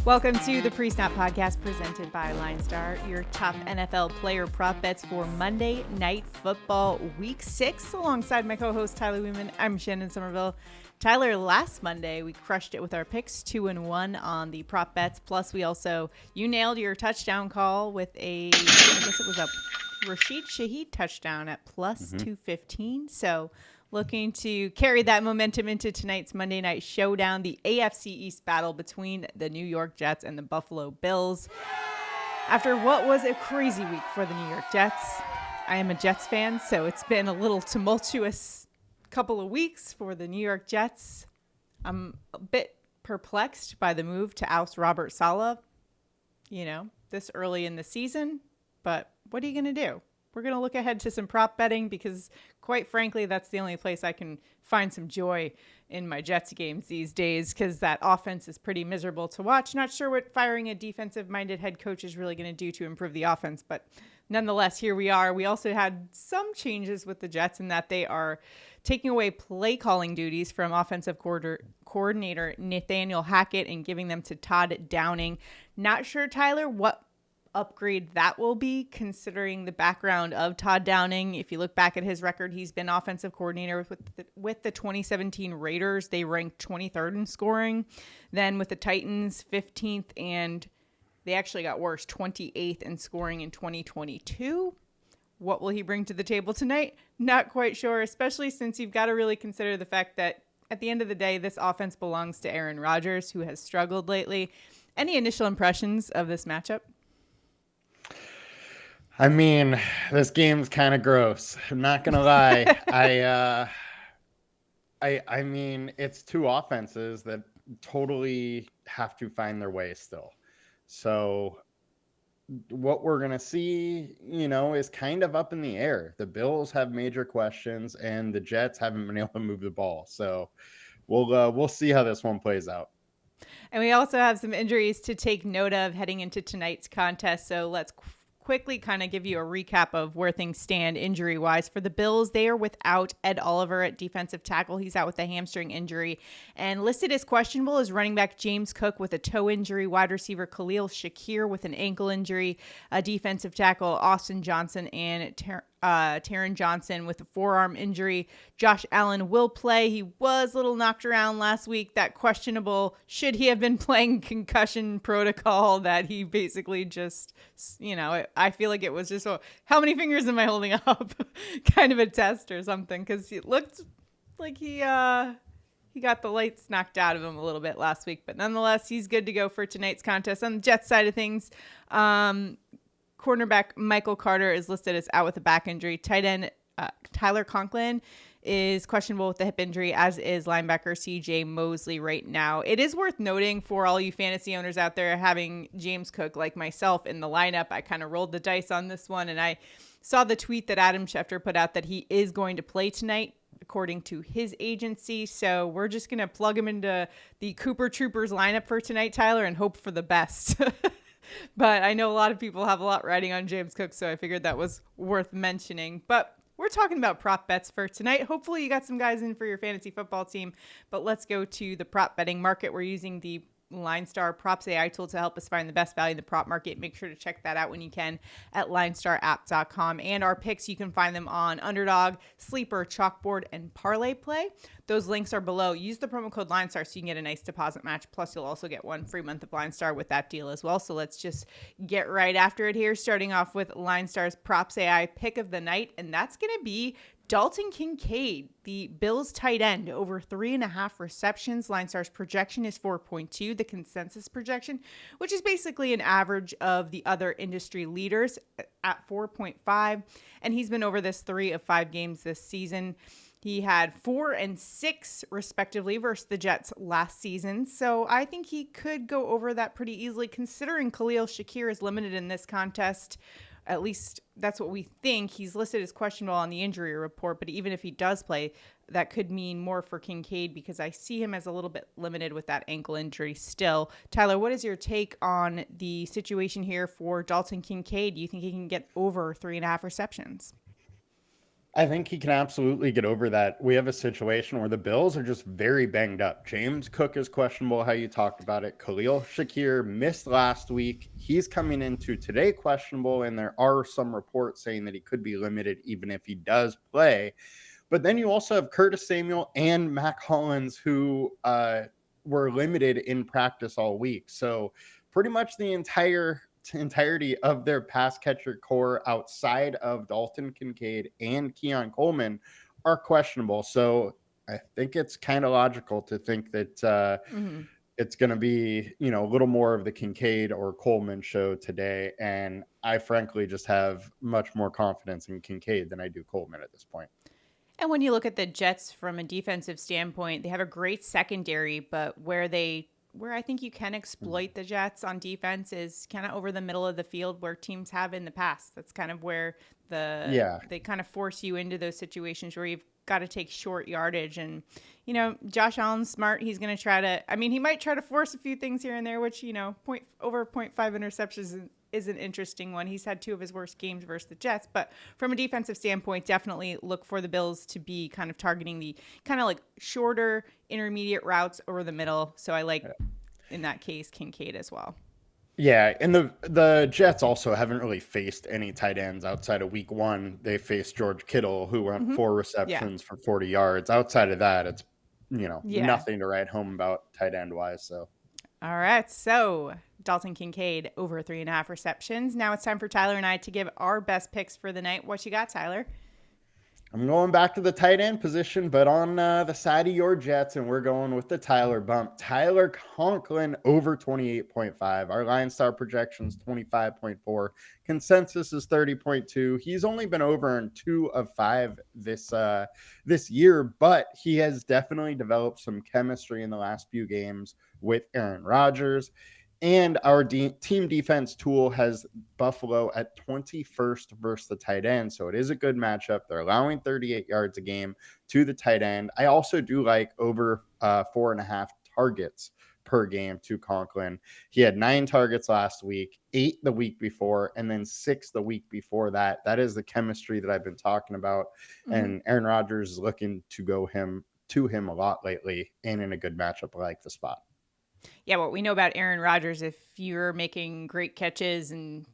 Welcome to the Pre-Snap Podcast presented by LineStar, your top NFL player prop bets for Monday Night Football Week 6. Alongside my co-host Tyler Wiemann, I'm Shannon Sommerville. Tyler, last Monday we crushed it with our picks, 2-1 on the prop bets. Plus, you nailed your touchdown call with I guess it was a Rashid Shaheed touchdown at plus 215. So looking to carry that momentum into tonight's Monday night showdown, the AFC East battle between the New York Jets and the Buffalo Bills. After what was a crazy week for the New York Jets, I am a Jets fan, so it's been a little tumultuous couple of weeks for the New York Jets. I'm a bit perplexed by the move to oust Robert Saleh, this early in the season, but what are you going to do? We're going to look ahead to some prop betting because, quite frankly, that's the only place I can find some joy in my Jets games these days because that offense is pretty miserable to watch. Not sure what firing a defensive-minded head coach is really going to do to improve the offense, but nonetheless, here we are. We also had some changes with the Jets in that they are taking away play calling duties from offensive coordinator Nathaniel Hackett and giving them to Todd Downing. Not sure, Tyler, what upgrade that will be considering the background of Todd Downing. If you look back at his record, he's been offensive coordinator with the 2017 Raiders. They ranked 23rd in scoring. Then with the Titans, 15th, and they actually got worse, 28th in scoring in 2022. What will he bring to the table tonight? Not quite sure, especially since you've got to really consider the fact that at the end of the day, this offense belongs to Aaron Rodgers, who has struggled lately. Any initial impressions of this matchup? I mean, this game's kind of gross. I'm not going to lie. I mean, it's two offenses that totally have to find their way still. So what we're going to see, is kind of up in the air. The Bills have major questions and the Jets haven't been able to move the ball. So we'll see how this one plays out. And we also have some injuries to take note of heading into tonight's contest. So let's quickly kind of give you a recap of where things stand injury-wise. For the Bills, they are without Ed Oliver at defensive tackle. He's out with a hamstring injury. And listed as questionable is running back James Cook with a toe injury, wide receiver Khalil Shakir with an ankle injury, defensive tackle Austin Johnson, and Taron Johnson with a forearm injury. Josh Allen will play. He was a little knocked around last week. That questionable, should he have been playing concussion protocol that he basically just, I feel like it was just, how many fingers am I holding up? kind of a test or something, because it looked like he got the lights knocked out of him a little bit last week. But nonetheless, he's good to go for tonight's contest. On the Jets side of things, cornerback Michael Carter is listed as out with a back injury. Tight end Tyler Conklin is questionable with the hip injury, as is linebacker CJ Mosley right now. It is worth noting for all you fantasy owners out there having James Cook like myself in the lineup. I kind of rolled the dice on this one, and I saw the tweet that Adam Schefter put out that he is going to play tonight, according to his agency. So we're just going to plug him into the Cooper Troopers lineup for tonight, Tyler, and hope for the best. But I know a lot of people have a lot riding on James Cook, so I figured that was worth mentioning. But we're talking about prop bets for tonight. Hopefully you got some guys in for your fantasy football team. But let's go to the prop betting market. We're using the LineStar PropsAI tool to help us find the best value in the prop market. Make sure to check that out when you can at LineStarApp.com. And our picks, you can find them on Underdog, Sleeper, CHALKBOARD, and ParlayPlay. Those links are below. Use the promo code LineStar so you can get a nice deposit match. Plus, you'll also get 1 free month of LineStar with that deal as well. So let's just get right after it here, starting off with LineStar's PropsAI pick of the night. And that's going to be Dalton Kincaid, the Bills tight end, over 3.5 receptions. LineStar's projection is 4.2, the consensus projection, which is basically an average of the other industry leaders at 4.5. And he's been over this 3 of 5 games this season. He had 4 and 6 respectively versus the Jets last season. So I think he could go over that pretty easily, considering Khalil Shakir is limited in this contest. At least that's what we think. He's listed as questionable on the injury report, but even if he does play, that could mean more for Kincaid because I see him as a little bit limited with that ankle injury still. Tyler, what is your take on the situation here for Dalton Kincaid? Do you think he can get over 3.5 receptions? I think he can absolutely get over that. We have a situation where the Bills are just very banged up. James Cook is questionable, how you talked about it. Khalil Shakir missed last week. He's coming into today questionable, and there are some reports saying that he could be limited even if he does play. But then you also have Curtis Samuel and Mac Hollins, who were limited in practice all week. So pretty much the entirety of their pass catcher core outside of Dalton, Kincaid, and Keon Coleman are questionable. So I think it's kind of logical to think that it's going to be, a little more of the Kincaid or Coleman show today. And I frankly just have much more confidence in Kincaid than I do Coleman at this point. And when you look at the Jets from a defensive standpoint, they have a great secondary, but where I think you can exploit the Jets on defense is kind of over the middle of the field where teams have in the past. That's kind of where they kind of force you into those situations where you've got to take short yardage. And, Josh Allen's smart. He's going to he might try to force a few things here and there, which, over 0.5 interceptions is an interesting one. He's had two of his worst games versus the Jets, but from a defensive standpoint, definitely look for the Bills to be kind of targeting the kind of like shorter intermediate routes over the middle. So I like, in that case, Kincaid as well. Yeah, and the Jets also haven't really faced any tight ends outside of week 1. They faced George Kittle, who went 4 receptions for 40 yards. Outside of that, it's, nothing to write home about tight end wise. So. All right, so Dalton Kincaid over 3.5 receptions. Now it's time for Tyler and I to give our best picks for the night. What you got, Tyler? I'm going back to the tight end position, but on the side of your Jets, and we're going with the Tyler bump. Tyler Conklin over 28.5. Our LineStar projections 25.4. Consensus is 30.2. He's only been over in 2 of 5 this year, but he has definitely developed some chemistry in the last few games with Aaron Rodgers. And our team defense tool has Buffalo at 21st versus the tight end. So it is a good matchup. They're allowing 38 yards a game to the tight end. I also do like over 4.5 targets per game to Conklin. He had 9 targets last week, 8 the week before, and then 6 the week before that. That is the chemistry that I've been talking about. And Aaron Rodgers is looking to go to him a lot lately, and in a good matchup, I like the spot. Yeah, what we know about Aaron Rodgers, if you're making great catches and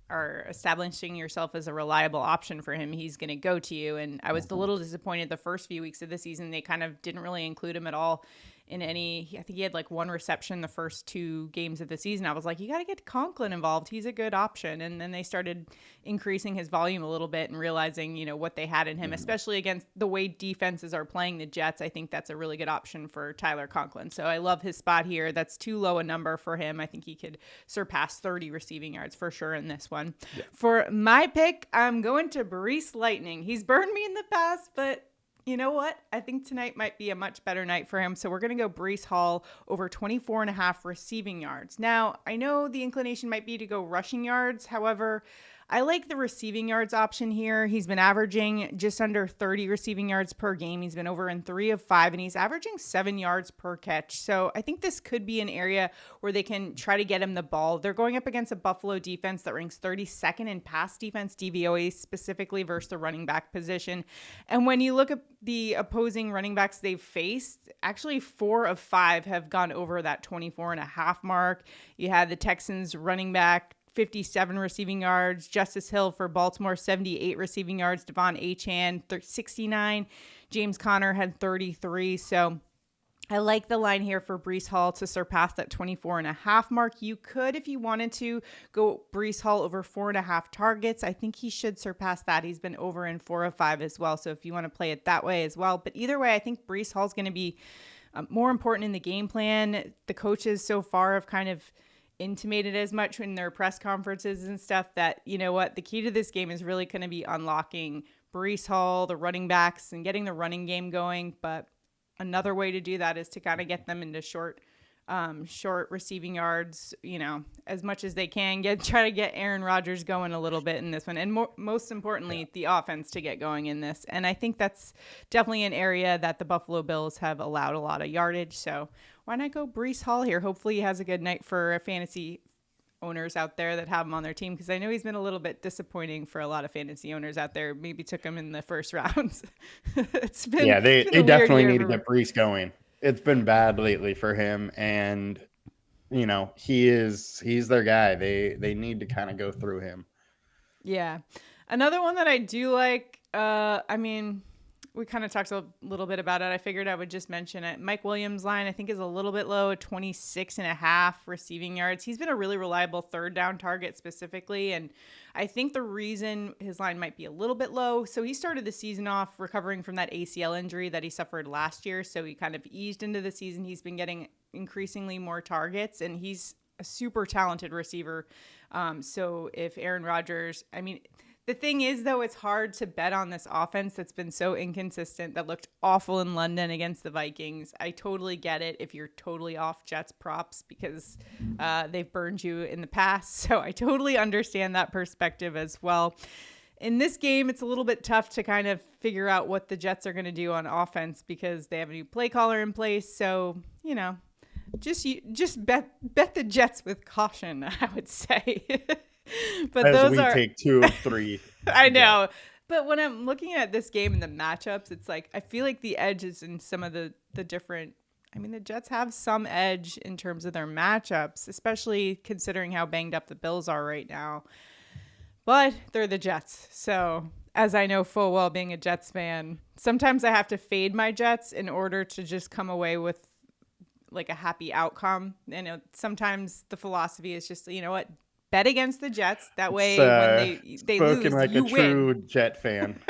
are establishing yourself as a reliable option for him, he's going to go to you. And I was a little disappointed the first few weeks of the season. They kind of didn't really include him at all in any. I think he had like 1 reception the first 2 games of the season. I was like, you got to get Conklin involved. He's a good option. And then they started increasing his volume a little bit and realizing, what they had in him, especially against the way defenses are playing the Jets. I think that's a really good option for Tyler Conklin. So I love his spot here. That's too low a number for him. I think he could surpass 30 receiving yards for sure in this one. Yeah. For my pick, I'm going to Breece Lightning. He's burned me in the past, but you know what? I think tonight might be a much better night for him. So we're going to go Breece Hall over 24.5 receiving yards. Now, I know the inclination might be to go rushing yards. However, I like the receiving yards option here. He's been averaging just under 30 receiving yards per game. He's been over in 3 of 5, and he's averaging 7 yards per catch. So I think this could be an area where they can try to get him the ball. They're going up against a Buffalo defense that ranks 32nd in pass defense DVOA, specifically versus the running back position. And when you look at the opposing running backs they've faced, actually 4 of 5 have gone over that 24.5 mark. You had the Texans running back 57 receiving yards. Justice Hill for Baltimore, 78 receiving yards. Devon Achane, 69. James Conner had 33. So I like the line here for Breece Hall to surpass that 24.5 mark. You could, if you wanted to, go Breece Hall over 4.5 targets. I think he should surpass that. He's been over in 4 of 5 as well. So if you want to play it that way as well. But either way, I think Breece Hall is going to be more important in the game plan. The coaches so far have kind of intimated as much in their press conferences and stuff that, you know what, the key to this game is really going to be unlocking Breece Hall, the running backs, and getting the running game going. But another way to do that is to kind of get them into short receiving yards, as much as they can. Try to get Aaron Rodgers going a little bit in this one. And most importantly, the offense to get going in this. And I think that's definitely an area that the Buffalo Bills have allowed a lot of yardage. So why not go Breece Hall here? Hopefully he has a good night for a fantasy owners out there that have him on their team, because I know he's been a little bit disappointing for a lot of fantasy owners out there. Maybe took him in the first rounds. They definitely need to get Breece going. It's been bad lately for him, and he's their guy. They need to kind of go through him. Yeah. Another one that I do like, we kind of talked a little bit about it. I figured I would just mention it. Mike Williams' line, I think, is a little bit low at 26.5 receiving yards. He's been a really reliable third down target specifically. And I think the reason his line might be a little bit low, so he started the season off recovering from that ACL injury that he suffered last year. So he kind of eased into the season. He's been getting increasingly more targets, and he's a super talented receiver. So if Aaron Rodgers, the thing is, though, it's hard to bet on this offense that's been so inconsistent, that looked awful in London against the Vikings. I totally get it if you're totally off Jets props, because they've burned you in the past. So I totally understand that perspective as well. In this game, it's a little bit tough to kind of figure out what the Jets are going to do on offense, because they have a new play caller in place. So, just bet the Jets with caution, I would say. But as we take 2 of 3. I know. But when I'm looking at this game and the matchups, it's like I feel like the edge is in some of the different. The Jets have some edge in terms of their matchups, especially considering how banged up the Bills are right now. But they're the Jets. So, as I know full well, being a Jets fan, sometimes I have to fade my Jets in order to just come away with like a happy outcome. And sometimes the philosophy is just, what? Bet against the Jets. That way, when they lose, like you a win. True Jet fan.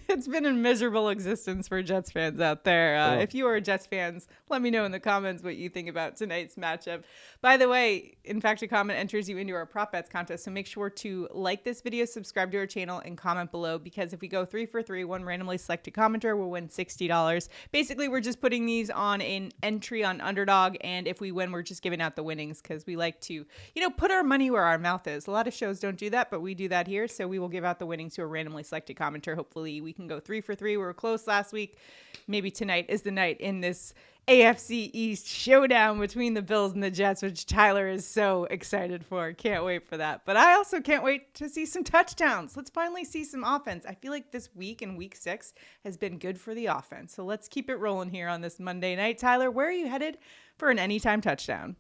It's been a miserable existence for Jets fans out there. If you are Jets fans, let me know in the comments what you think about tonight's matchup. By the way, in fact, a comment enters you into our prop bets contest, so make sure to like this video, subscribe to our channel, and comment below, because if we go 3 for 3, one randomly selected commenter will win $60. Basically, we're just putting these on an entry on Underdog, and if we win, we're just giving out the winnings, because we like to, put our money where our mouth is. A lot of shows don't do that, but we do that here, so we will give out the winnings to a randomly selected commenter. Hopefully we can go 3 for 3. We were close last week. Maybe tonight is the night in this AFC East showdown between the Bills and the Jets, which Tyler is so excited for. Can't wait for that. But I also can't wait to see some touchdowns. Let's finally see some offense. I feel like this week in week 6 has been good for the offense. So let's keep it rolling here on this Monday night. Tyler, where are you headed for an anytime touchdown?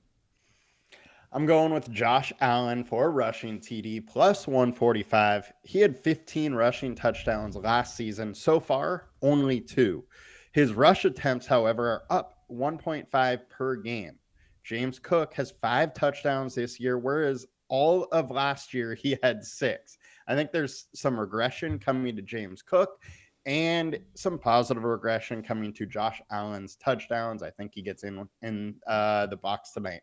I'm going with Josh Allen for rushing TD plus 145. He had 15 rushing touchdowns last season. So far, only 2. His rush attempts, however, are up 1.5 per game. James Cook has 5 touchdowns this year, whereas all of last year he had 6. I think there's some regression coming to James Cook and some positive regression coming to Josh Allen's touchdowns. I think he gets in the box tonight.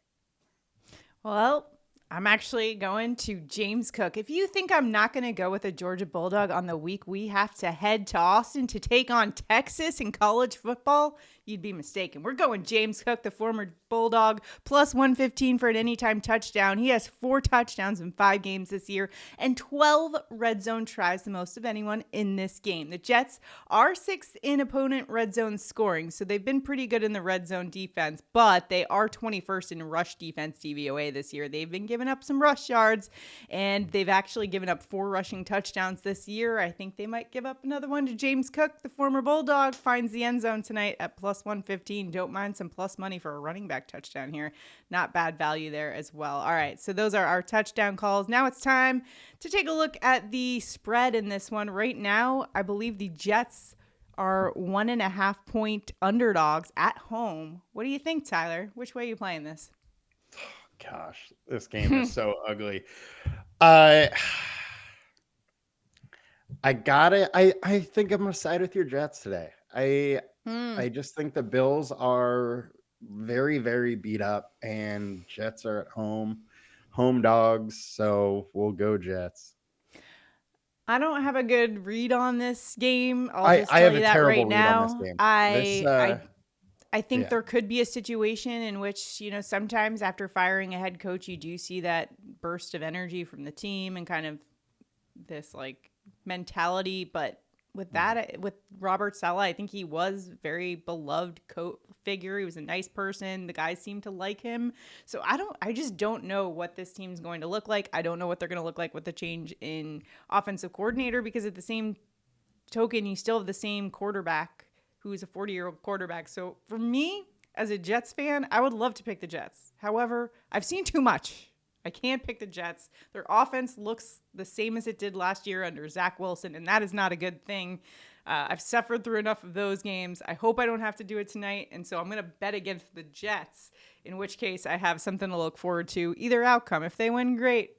Well, I'm actually going to James Cook. If you think I'm not going to go with a Georgia Bulldog on the week we have to head to Austin to take on Texas in college football, you'd be mistaken. We're going James Cook, the former Bulldog, plus 115 for an anytime touchdown. He has 4 touchdowns in 5 games this year and 12 red zone tries, the most of anyone in this game. The Jets are 6th in opponent red zone scoring, so they've been pretty good in the red zone defense, but they are 21st in rush defense DVOA this year. They've been giving up some rush yards, and they've actually given up 4 rushing touchdowns this year. I think they might give up another one to James Cook. The former Bulldog finds the end zone tonight at plus 115. Don't mind some plus money for a running back touchdown here. Not bad value there as well. All right, so those are our touchdown calls. Now it's time to take a look at the spread in this one. Right now, I believe the Jets are 1.5 point underdogs at home. What do you think, Tyler? Which way are you playing this? Gosh, this game is so ugly. I think I'm gonna side with your Jets today. I just think the Bills are very, very beat up, and Jets are at home dogs. So we'll go Jets. I don't have a good read on this game. I'll just tell you that right now. I think there could be a situation in which, sometimes after firing a head coach, you do see that burst of energy from the team and kind of this mentality. But with that, with Robert Saleh, I think he was very beloved figure. He was a nice person. The guys seem to like him. So I just don't know what this team's going to look like. I don't know what they're going to look like with the change in offensive coordinator, because at the same token, you still have the same quarterback who's a 40-year-old quarterback. So for me, as a Jets fan, I would love to pick the Jets. However, I've seen too much. I can't pick the Jets. Their offense looks the same as it did last year under Zach Wilson, and that is not a good thing. I've suffered through enough of those games. I hope I don't have to do it tonight, and so I'm going to bet against the Jets, in which case I have something to look forward to. Either outcome. If they win, great.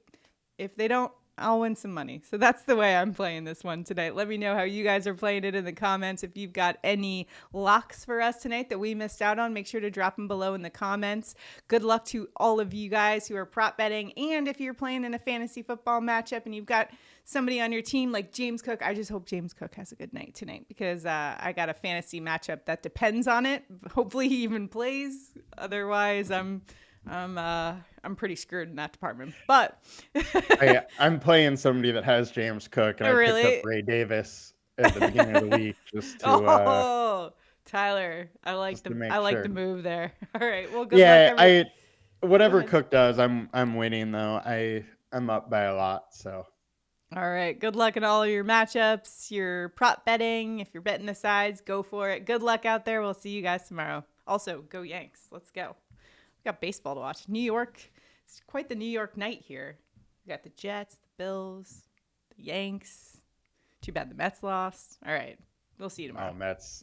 If they don't, I'll win some money. So that's the way I'm playing this one tonight. Let me know how you guys are playing it in the comments. If you've got any locks for us tonight that we missed out on, make sure to drop them below in the comments. Good luck to all of you guys who are prop betting. And if you're playing in a fantasy football matchup and you've got somebody on your team like James Cook, I just hope James Cook has a good night tonight, because I got a fantasy matchup that depends on it. Hopefully he even plays. Otherwise, I'm pretty screwed in that department. But I'm playing somebody that has James Cook, and I picked up Ray Davis at the beginning of the week just to Tyler, I like the move there. All right, well, good luck. Whatever Cook does, I'm winning though. I'm up by a lot, so. All right, good luck in all of your matchups, your prop betting. If you're betting the sides, go for it. Good luck out there. We'll see you guys tomorrow. Also, go Yanks. Let's go. We got baseball to watch. New York. It's quite the New York night here. We got the Jets, the Bills, the Yanks. Too bad the Mets lost. All right. We'll see you tomorrow. Mets.